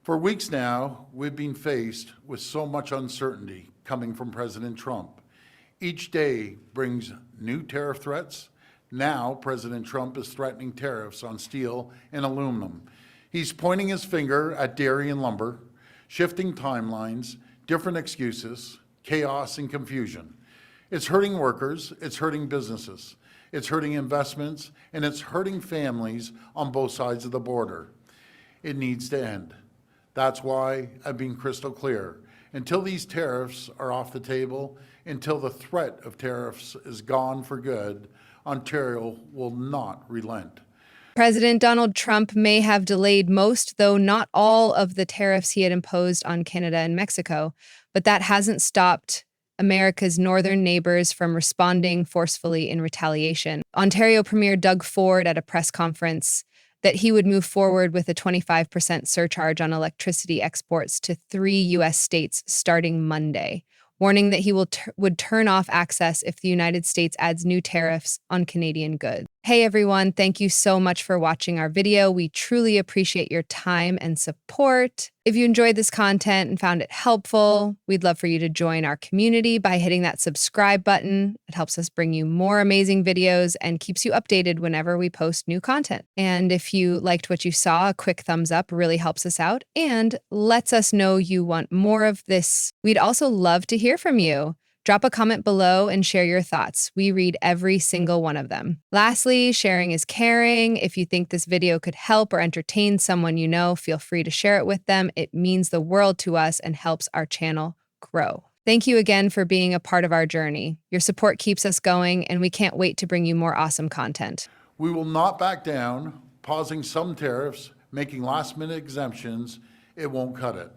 For weeks now, we've been faced with so much uncertainty coming from President Trump. Each day brings new tariff threats. Now, President Trump is threatening tariffs on steel and aluminum. He's pointing his finger at dairy and lumber, shifting timelines, different excuses, chaos and confusion. It's hurting workers, it's hurting businesses, it's hurting investments, and it's hurting families on both sides of the border. It needs to end. That's why I've been crystal clear. Until these tariffs are off the table, until the threat of tariffs is gone for good, Ontario will not relent. President Donald Trump may have delayed most, though not all, of the tariffs he had imposed on Canada and Mexico, but that hasn't stopped America's northern neighbors from responding forcefully in retaliation. Ontario Premier Doug Ford at a press conference that he would move forward with a 25% surcharge on electricity exports to 3 U.S. states starting Monday, warning that he would turn off access if the United States adds new tariffs on Canadian goods. Hey everyone, thank you so much for watching our video. We truly appreciate your time and support. If you enjoyed this content and found it helpful, we'd love for you to join our community by hitting that subscribe button. It helps us bring you more amazing videos and keeps you updated whenever we post new content. And if you liked what you saw, a quick thumbs up really helps us out and lets us know you want more of this. We'd also love to hear from you. Drop a comment below and share your thoughts. We read every single one of them. Lastly, sharing is caring. If you think this video could help or entertain someone you know, feel free to share it with them. It means the world to us and helps our channel grow. Thank you again for being a part of our journey. Your support keeps us going, and we can't wait to bring you more awesome content. We will not back down. Pausing some tariffs, making last-minute exemptions, it won't cut it.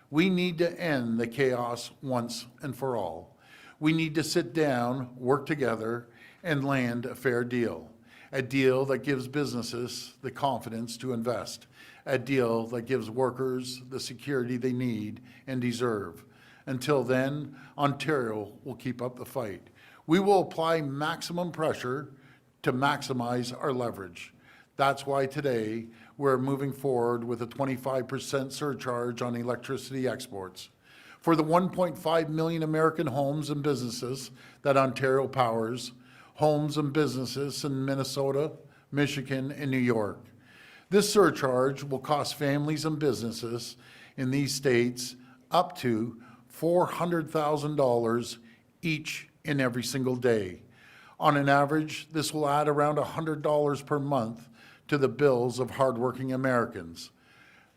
We need to end the chaos once and for all. We need to sit down, work together, and land a fair deal. A deal that gives businesses the confidence to invest. A deal that gives workers the security they need and deserve. Until then, Ontario will keep up the fight. We will apply maximum pressure to maximize our leverage. That's why today we're moving forward with a 25% surcharge on electricity exports. For the 1.5 million American homes and businesses that Ontario powers, homes and businesses in Minnesota, Michigan, and New York. This surcharge will cost families and businesses in these states up to $400,000 each and every single day. On an average, this will add around $100 per month to the bills of hardworking Americans.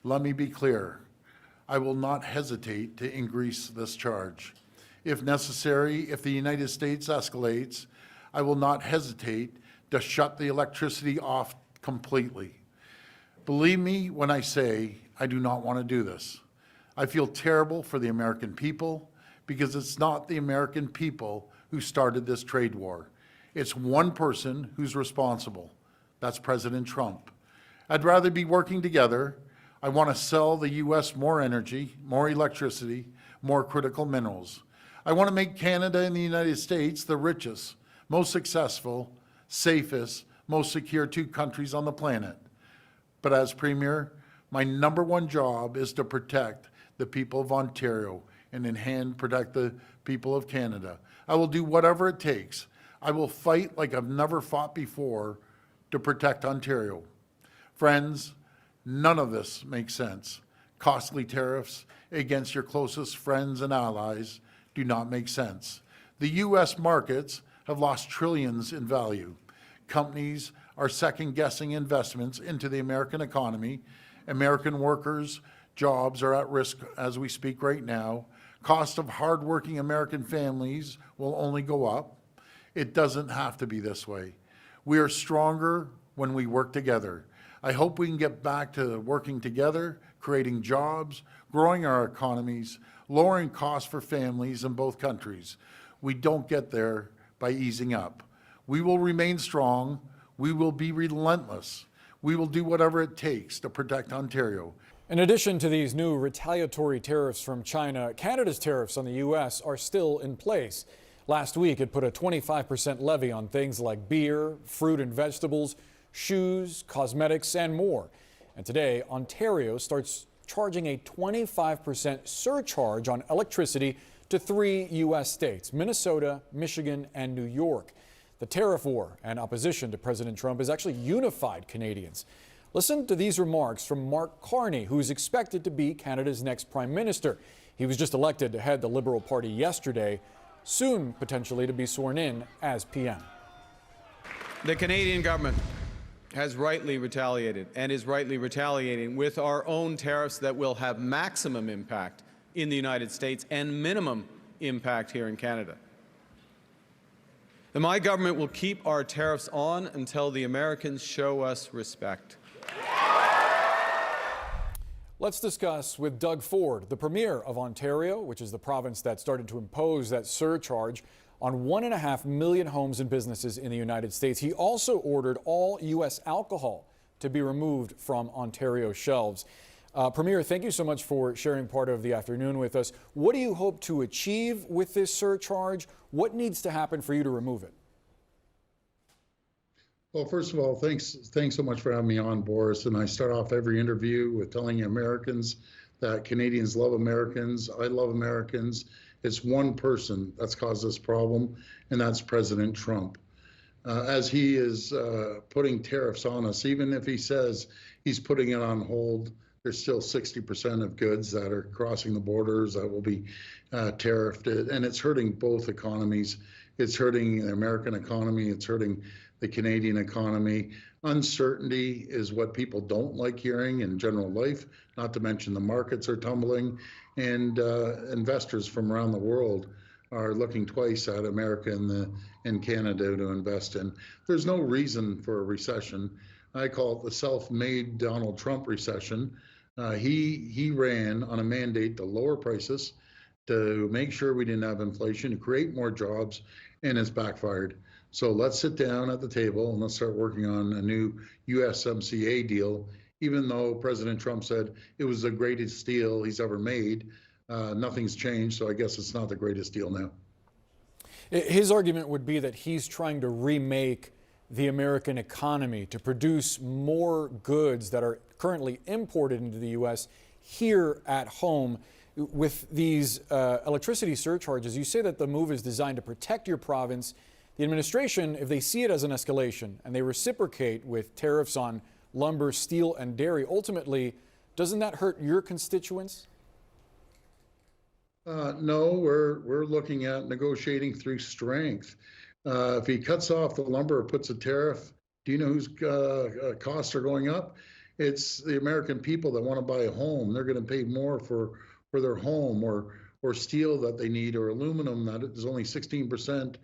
Let me be clear. I will not hesitate to increase this charge. If necessary, if the United States escalates, I will not hesitate to shut the electricity off completely. Believe me when I say I do not want to do this. I feel terrible for the American people because it's not the American people who started this trade war. It's one person who's responsible. That's President Trump. I'd rather be working together. I want to sell the U.S. more energy, more electricity, more critical minerals. I want to make Canada and the United States the richest, most successful, safest, most secure 2 countries on the planet. But as Premier, my #1 job is to protect the people of Ontario and in hand protect the people of Canada. I will do whatever it takes. I will fight like I've never fought before to protect Ontario. Friends, none of this makes sense. Costly tariffs against your closest friends and allies do not make sense. The U.S. markets have lost trillions in value. Companies are second-guessing investments into the American economy. American workers' jobs are at risk as we speak right now. Cost of hardworking American families will only go up. It doesn't have to be this way. We are stronger when we work together. I hope we can get back to working together, creating jobs, growing our economies, lowering costs for families in both countries. We don't get there by easing up. We will remain strong. We will be relentless. We will do whatever it takes to protect Ontario. In addition to these new retaliatory tariffs from China, Canada's tariffs on the U.S. are still in place. Last week, it put a 25% levy on things like beer, fruit and vegetables, shoes, cosmetics, and more. And today, Ontario starts charging a 25% surcharge on electricity to 3 U.S. states, Minnesota, Michigan, and New York. The tariff war and opposition to President Trump has actually unified Canadians. Listen to these remarks from Mark Carney, who's expected to be Canada's next prime minister. He was just elected to head the Liberal Party yesterday, soon potentially to be sworn in as PM. The Canadian government has rightly retaliated and is rightly retaliating with our own tariffs that will have maximum impact in the United States and minimum impact here in Canada. And my government will keep our tariffs on until the Americans show us respect. Let's discuss with Doug Ford, the Premier of Ontario, which is the province that started to impose that surcharge on 1.5 million homes and businesses in the United States. He also ordered all U.S. alcohol to be removed from Ontario shelves. Premier, thank you so much for sharing part of the afternoon with us. What do you hope to achieve with this surcharge? What needs to happen for you to remove it? Well, first of all, thanks so much for having me on, Boris. And I start off every interview with telling Americans that Canadians love Americans. I love Americans. It's one person that's caused this problem, and that's President Trump. As he is putting tariffs on us, even if he says he's putting it on hold, there's still 60% of goods that are crossing the borders that will be tariffed, and it's hurting both economies. It's hurting the American economy. It's hurting the Canadian economy. Uncertainty is what people don't like hearing in general life, not to mention the markets are tumbling, and investors from around the world are looking twice at America and Canada to invest in. There's no reason for a recession. I call it the self-made Donald Trump recession. He ran on a mandate to lower prices, to make sure we didn't have inflation, to create more jobs, and it's backfired. So let's sit down at the table and let's start working on a new USMCA deal, even though President Trump said it was the greatest deal he's ever made. Nothing's changed, so I guess it's not the greatest deal now. His argument would be that he's trying to remake the American economy to produce more goods that are currently imported into the U.S. here at home. With these electricity surcharges, you say that the move is designed to protect your province. The administration, if they see it as an escalation and they reciprocate with tariffs on lumber, steel, and dairy, ultimately, doesn't that hurt your constituents? No, we're looking at negotiating through strength. If he cuts off the lumber or puts a tariff, do you know whose costs are going up? It's the American people that want to buy a home. They're going to pay more for their home, or steel that they need, or aluminum. That is only 16%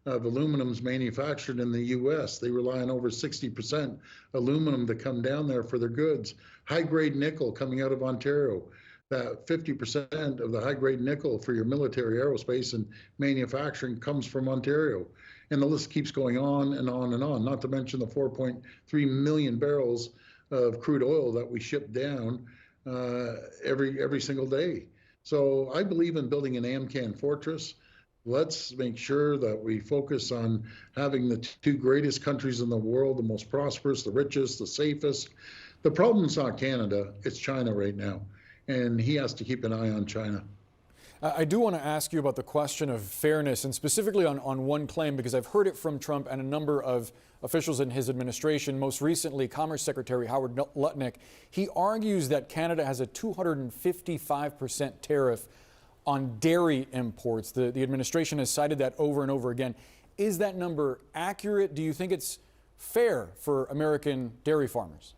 of aluminum's manufactured in the U.S. They rely on over 60% aluminum to come down there for their goods. High-grade nickel coming out of Ontario. That 50% of the high-grade nickel for your military, aerospace, and manufacturing comes from Ontario. And the list keeps going on and on and on, not to mention the 4.3 million barrels of crude oil that we ship down every single day. So I believe in building an AMCAN fortress. Let's make sure that we focus on having the two greatest countries in the world, the most prosperous, the richest, the safest. The problem's not Canada, it's China right now. And he has to keep an eye on China. I do want to ask you about the question of fairness, and specifically on one claim, because I've heard it from Trump and a number of officials in his administration, most recently Commerce Secretary Howard Lutnick. He argues that Canada has a 255% tariff on dairy imports. The administration has cited that over and over again. Is that number accurate? Do you think it's fair for American dairy farmers?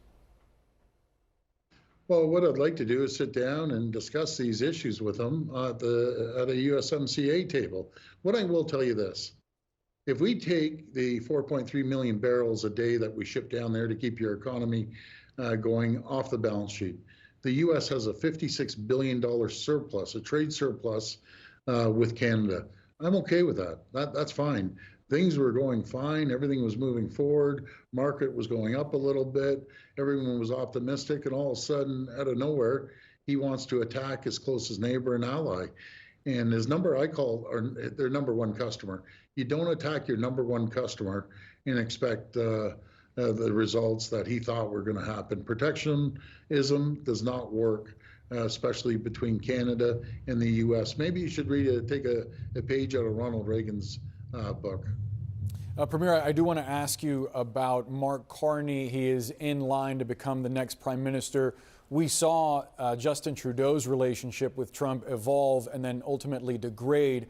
Well, what I'd like to do is sit down and discuss these issues with them at a USMCA table. What I will tell you this, if we take the 4.3 million barrels a day that we ship down there to keep your economy going off the balance sheet, the U.S. has a $56 billion surplus, a trade surplus with Canada. I'm okay with that. That's fine. Things were going fine. Everything was moving forward. Market was going up a little bit. Everyone was optimistic. And all of a sudden, out of nowhere, he wants to attack his closest neighbor and ally. And his number, I call their number one customer. You don't attack your number one customer and expect the results that he thought were going to happen. Protectionism does not work especially between Canada and the U.S. Maybe you should take a page out of Ronald Reagan's book. Premier, I do want to ask you about Mark Carney. He is in line to become the next prime minister. We saw Justin Trudeau's relationship with Trump evolve and then ultimately degrade.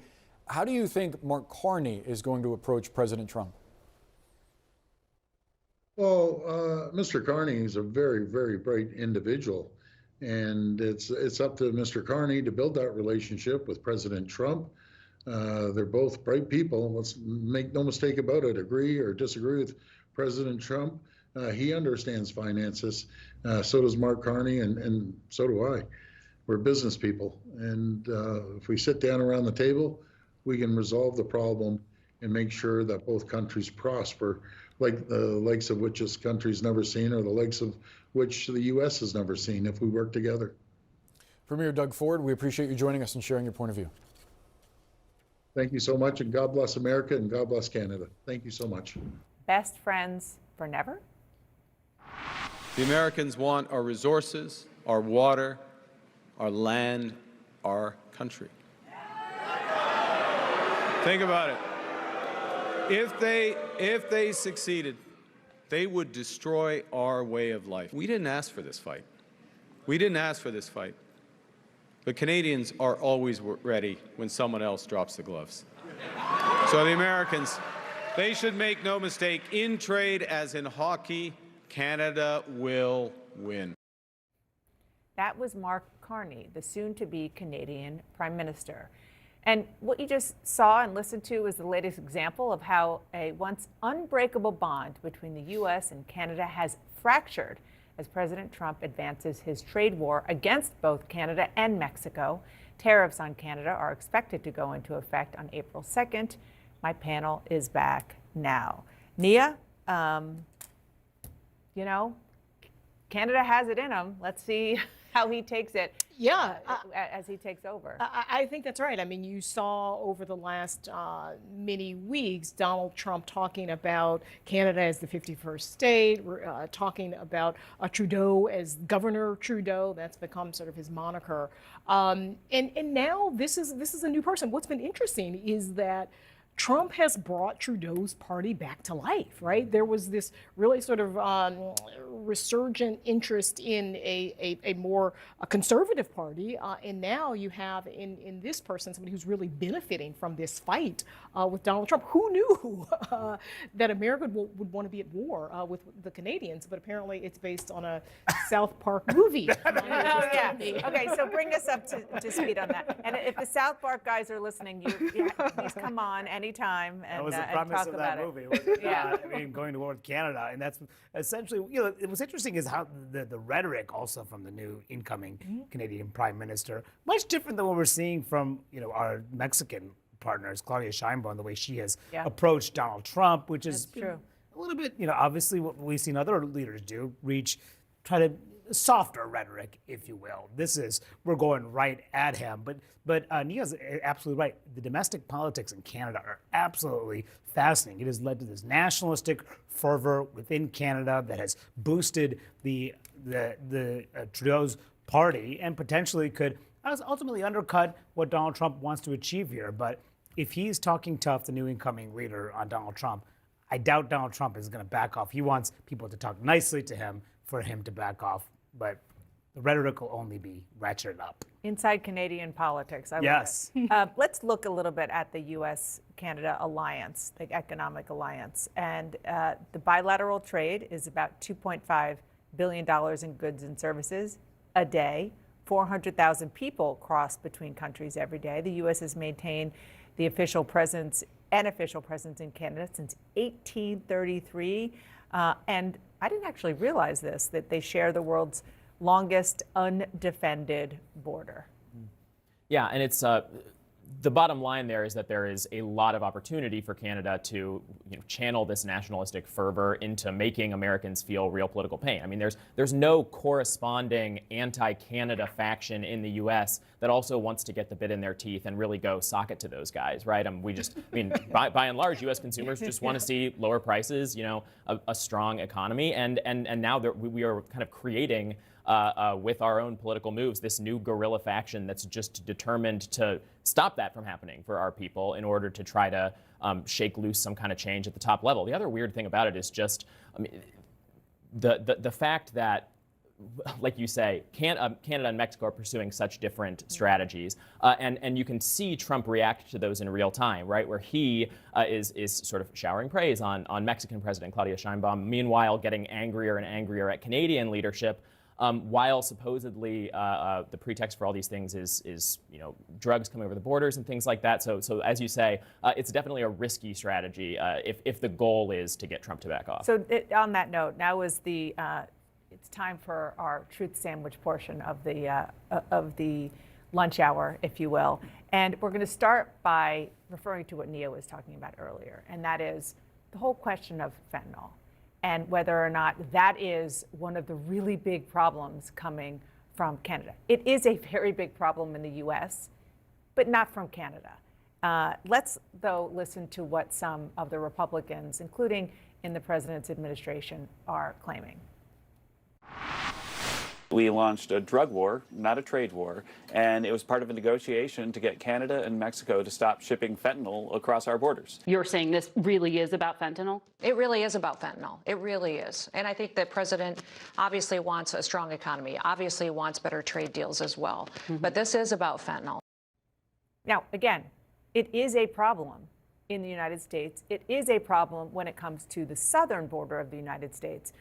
How do you think Mark Carney is going to approach President Trump? Well, Mr. Carney is a very, very bright individual, and it's up to Mr. Carney to build that relationship with President Trump. They're both bright people. Let's make no mistake about it. Agree or disagree with President Trump. He understands finances. So does Mark Carney, and so do I. We're business people. And if we sit down around the table, we can resolve the problem and make sure that both countries prosper, like the likes of which this country's never seen, or the likes of which the U.S. has never seen, if we work together. Premier Doug Ford, we appreciate you joining us and sharing your point of view. Thank you so much, and God bless America, and God bless Canada. Thank you so much. Best friends for never? The Americans want our resources, our water, our land, our country. Think about it. If they succeeded, they would destroy our way of life. We didn't ask for this fight. We didn't ask for this fight. But Canadians are always ready when someone else drops the gloves. So the Americans, they should make no mistake, in trade as in hockey, Canada will win. That was Mark Carney, the soon-to-be Canadian Prime Minister. And what you just saw and listened to is the latest example of how a once unbreakable bond between the U.S. and Canada has fractured as President Trump advances his trade war against both Canada and Mexico. Tariffs on Canada are expected to go into effect on April 2nd. My panel is back now. Nia, you know, Canada has it in him. Let's see how he takes it. Yeah, as he takes over. I think that's right. I mean, you saw over the last many weeks Donald Trump talking about Canada as the 51st state, talking about Trudeau as Governor Trudeau. That's become sort of his moniker. And now this is a new person. What's been interesting is that Trump has brought Trudeau's party back to life, right? There was this really sort of resurgent interest in a more conservative party, and now you have in this person somebody who's really benefiting from this fight with Donald Trump. Who knew that America would want to be at war with the Canadians? But apparently it's based on a South Park movie. Oh, yeah. Okay, so bring us up to speed on that. And if the South Park guys are listening, please come on anytime and, that was the and premise talk of about that it. movie. Was, Yeah. I mean, going to war with Canada, and that's essentially, you know, what's interesting is how the rhetoric also from the new incoming Canadian Prime Minister, much different than what we're seeing from, you know, our Mexican partners, Claudia Sheinbaum, the way she has approached Donald Trump, which is true. A little bit, you know, obviously what we've seen other leaders do, try to softer rhetoric, if you will. This is, we're going right at him. But Nia's absolutely right. The domestic politics in Canada are absolutely fascinating. It has led to this nationalistic fervor within Canada that has boosted the Trudeau's party and potentially could ultimately undercut what Donald Trump wants to achieve here. But if he's talking tough, the new incoming leader, on Donald Trump, I doubt Donald Trump is going to back off. He wants people to talk nicely to him for him to back off. But the rhetoric will only be ratcheted up. Inside Canadian politics. I love Yes. it. Let's look a little bit at the U.S.-Canada alliance, the economic alliance. And the bilateral trade is about $2.5 billion in goods and services a day. 400,000 people cross between countries every day. The U.S. has maintained the official presence in Canada since 1833. And I didn't actually realize this, that they share the world's longest undefended border. Yeah, and it's the bottom line there is that there is a lot of opportunity for Canada to channel this nationalistic fervor into making Americans feel real political pain. I mean, there's no corresponding anti-Canada faction in the U.S. that also wants to get the bit in their teeth and really go sock it to those guys, right? By and large, U.S. consumers just want to see lower prices, a strong economy, and now that we are kind of creating with our own political moves, this new guerrilla faction that's just determined to stop that from happening for our people in order to try to shake loose some kind of change at the top level. The other weird thing about it is just the fact that, like you say, Canada and Mexico are pursuing such different strategies, and you can see Trump react to those in real time, right? Where he is sort of showering praise on Mexican President Claudia Sheinbaum, meanwhile getting angrier and angrier at Canadian leadership, while supposedly the pretext for all these things is drugs coming over the borders and things like that. So as you say, it's definitely a risky strategy if the goal is to get Trump to back off. So on that note, now is it's time for our truth sandwich portion of the lunch hour, if you will. And we're going to start by referring to what Nia was talking about earlier, and that is the whole question of fentanyl and whether or not that is one of the really big problems coming from Canada. It is a very big problem in the U.S., but not from Canada. Let's, though, listen to what some of the Republicans, including in the president's administration, are claiming. We launched a drug war, not a trade war, and it was part of a negotiation to get Canada and Mexico to stop shipping fentanyl across our borders. You're saying this really is about fentanyl? It really is about fentanyl. It really is. And I think the president obviously wants a strong economy, obviously wants better trade deals as well. But this is about fentanyl. Now, again, it is a problem in the United States. It is a problem when it comes to the southern border of the United States,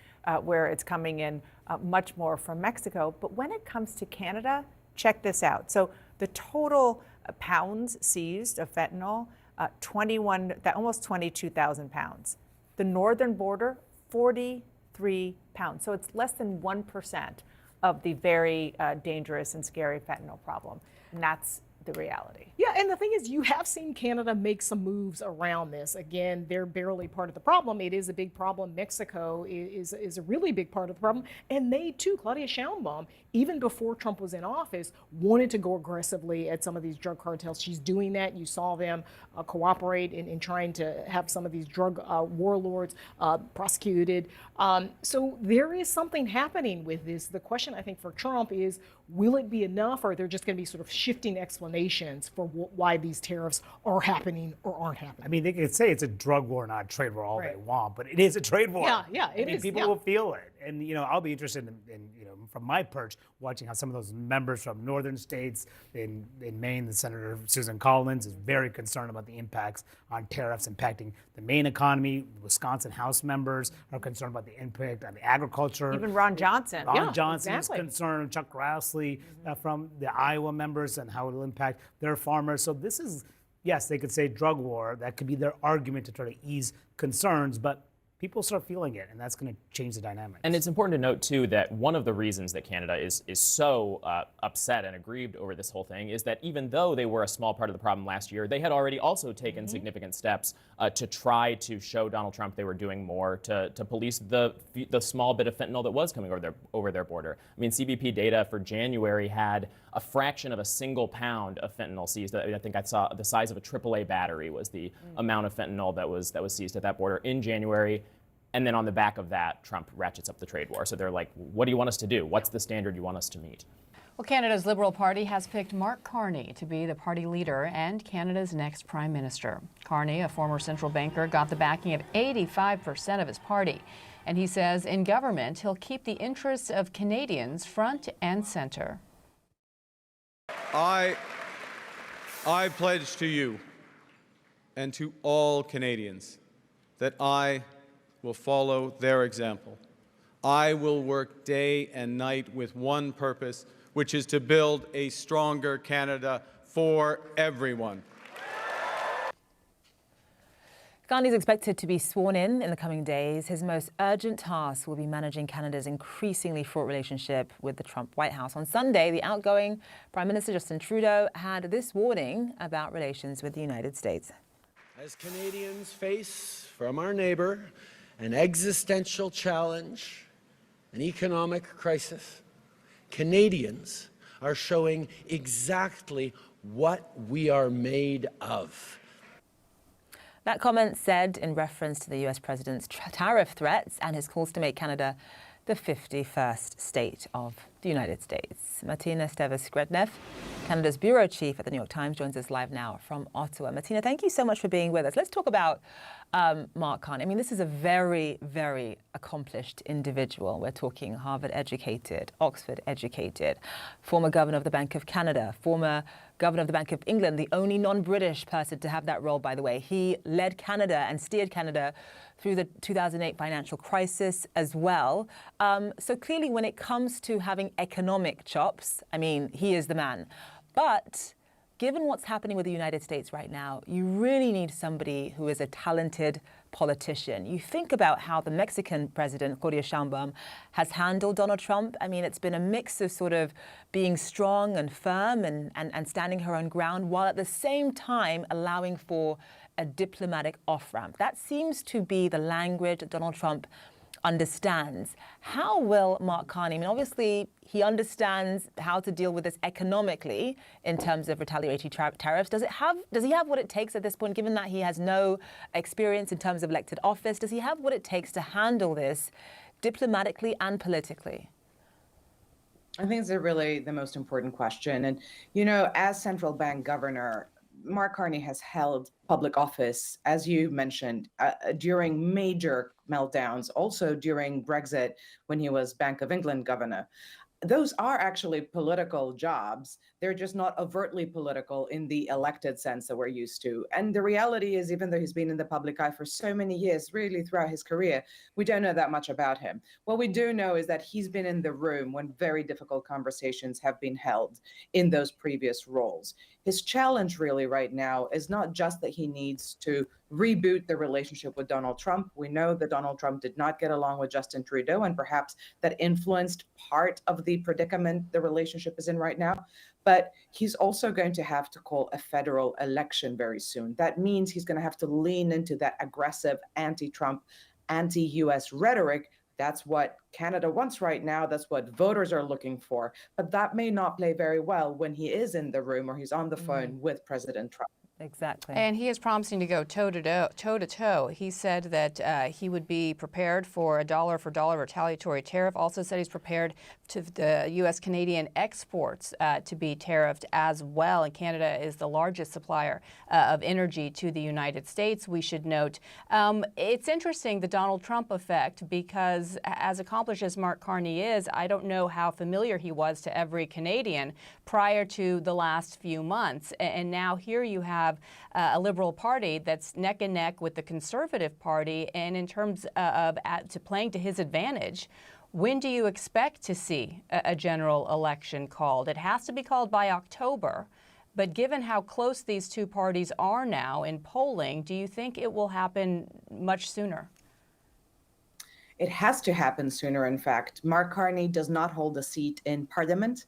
where it's coming in much more from Mexico. But when it comes to Canada, check this out. So the total pounds seized of fentanyl, almost 22,000 pounds. The northern border, 43 pounds. So it's less than 1% of the very dangerous and scary fentanyl problem. And that's the reality. Yeah, and the thing is, you have seen Canada make some moves around this. Again, they're barely part of the problem. It is a big problem. Mexico is a really big part of the problem. And they, too, Claudia Sheinbaum, even before Trump was in office, wanted to go aggressively at some of these drug cartels. She's doing that. You saw them cooperate in trying to have some of these drug warlords prosecuted. So there is something happening with this. The question, I think, for Trump is, will it be enough, or are there just going to be sort of shifting explanations for why these tariffs are happening or aren't happening? I mean, they could say it's a drug war, not a trade war, all they want, but it is a trade war. Yeah, it is. People will feel it. And, I'll be interested in from my perch, watching how some of those members from northern states in Maine, the Senator Susan Collins is very concerned about the impacts on tariffs impacting the Maine economy. Wisconsin House members are concerned about the impact on the agriculture. Even Ron Johnson. Ron Johnson is concerned, Chuck Grassley from the Iowa members, and how it will impact their farmers. So this is, yes, they could say drug war. That could be their argument to try to ease concerns, but people start feeling it, and that's going to change the dynamic. And it's important to note, too, that one of the reasons that Canada is so upset and aggrieved over this whole thing is that even though they were a small part of the problem last year, they had already also taken significant steps to try to show Donald Trump they were doing more to police the small bit of fentanyl that was coming over their border. I mean, CBP data for January had a fraction of a single pound of fentanyl seized. I think I saw the size of a AAA battery was the amount of fentanyl that was seized at that border in January. And then on the back of that, Trump ratchets up the trade war. So they're like, what do you want us to do? What's the standard you want us to meet? Well, Canada's Liberal Party has picked Mark Carney to be the party leader and Canada's next prime minister. Carney, a former central banker, got the backing of 85% of his party. And he says in government, he'll keep the interests of Canadians front and center. I pledge to you and to all Canadians that I will follow their example. I will work day and night with one purpose, which is to build a stronger Canada for everyone. Carney is expected to be sworn in the coming days. His most urgent task will be managing Canada's increasingly fraught relationship with the Trump White House. On Sunday, the outgoing Prime Minister Justin Trudeau had this warning about relations with the United States. As Canadians face from our neighbor an existential challenge, an economic crisis, Canadians are showing exactly what we are made of. That comment said in reference to the US president's tariff threats and his calls to make Canada the 51st state of the United States. Martina Steves-Skretnev, Canada's bureau chief at the New York Times, joins us live now from Ottawa. Martina, thank you so much for being with us. Let's talk about Mark Carney. I mean, this is a very, very accomplished individual. We're talking Harvard-educated, Oxford-educated, former governor of the Bank of Canada, former governor of the Bank of England, the only non-British person to have that role, by the way. He led Canada and steered Canada through the 2008 financial crisis as well. So clearly, when it comes to having economic chops, I mean, he is the man. But given what's happening with the United States right now, you really need somebody who is a talented politician. You think about how the Mexican president, Claudia Sheinbaum, has handled Donald Trump. I mean, it's been a mix of sort of being strong and firm and standing her own ground, while at the same time allowing for a diplomatic off-ramp. That seems to be the language that Donald Trump understands. How will Mark Carney, I mean, obviously he understands how to deal with this economically in terms of retaliatory tariffs. Does he have what it takes at this point, given that he has no experience in terms of elected office? Does he have what it takes to handle this diplomatically and politically? I think it's really the most important question. And, you know, as central bank governor, Mark Carney has held public office, as you mentioned, during major meltdowns, also during Brexit when he was Bank of England governor. Those are actually political jobs. They're just not overtly political in the elected sense that we're used to. And the reality is, even though he's been in the public eye for so many years, really throughout his career, we don't know that much about him. What we do know is that he's been in the room when very difficult conversations have been held in those previous roles. His challenge really right now is not just that he needs to reboot the relationship with Donald Trump. We know that Donald Trump did not get along with Justin Trudeau, and perhaps that influenced part of the predicament the relationship is in right now. But he's also going to have to call a federal election very soon. That means he's going to have to lean into that aggressive anti-Trump, anti-US rhetoric. That's what Canada wants right now. That's what voters are looking for. But that may not play very well when he is in the room or he's on the phone with President Trump. Exactly. And he is promising to go toe to toe. He said that he would be prepared for a dollar-for-dollar retaliatory tariff. Also said he's prepared to the U.S.-Canadian exports to be tariffed as well. And Canada is the largest supplier of energy to the United States, we should note. It's interesting, the Donald Trump effect, because as accomplished as Mark Carney is, I don't know how familiar he was to every Canadian prior to the last few months. And now here you have a Liberal Party that's neck and neck with the Conservative Party, and in terms of playing to his advantage, when do you expect to see a general election called? It has to be called by October, but given how close these two parties are now in polling, do you think it will happen much sooner? It has to happen sooner, in fact. Mark Carney does not hold a seat in Parliament.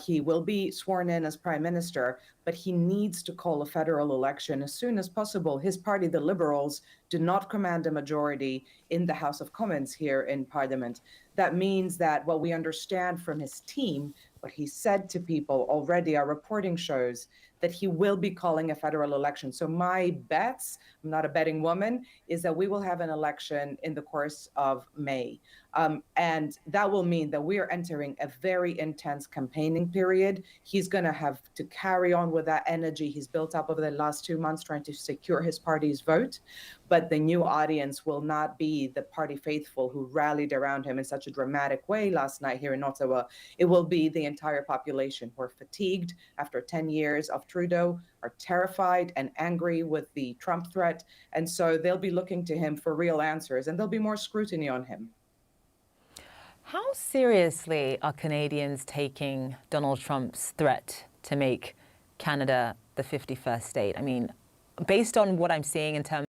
He will be sworn in as Prime Minister, but he needs to call a federal election as soon as possible. His party, the Liberals, do not command a majority in the House of Commons here in Parliament. That means that what we understand from his team, what he said to people already, our reporting shows that he will be calling a federal election. So my bets, I'm not a betting woman, is that we will have an election in the course of May. And that will mean that we are entering a very intense campaigning period. He's going to have to carry on with that energy he's built up over the last 2 months trying to secure his party's vote. But the new audience will not be the party faithful who rallied around him in such a dramatic way last night here in Ottawa. It will be the entire population who are fatigued after 10 years of Trudeau, are terrified and angry with the Trump threat. And so they'll be looking to him for real answers, and there'll be more scrutiny on him. How seriously are Canadians taking Donald Trump's threat to make Canada the 51st state? I mean, based on what I'm seeing in terms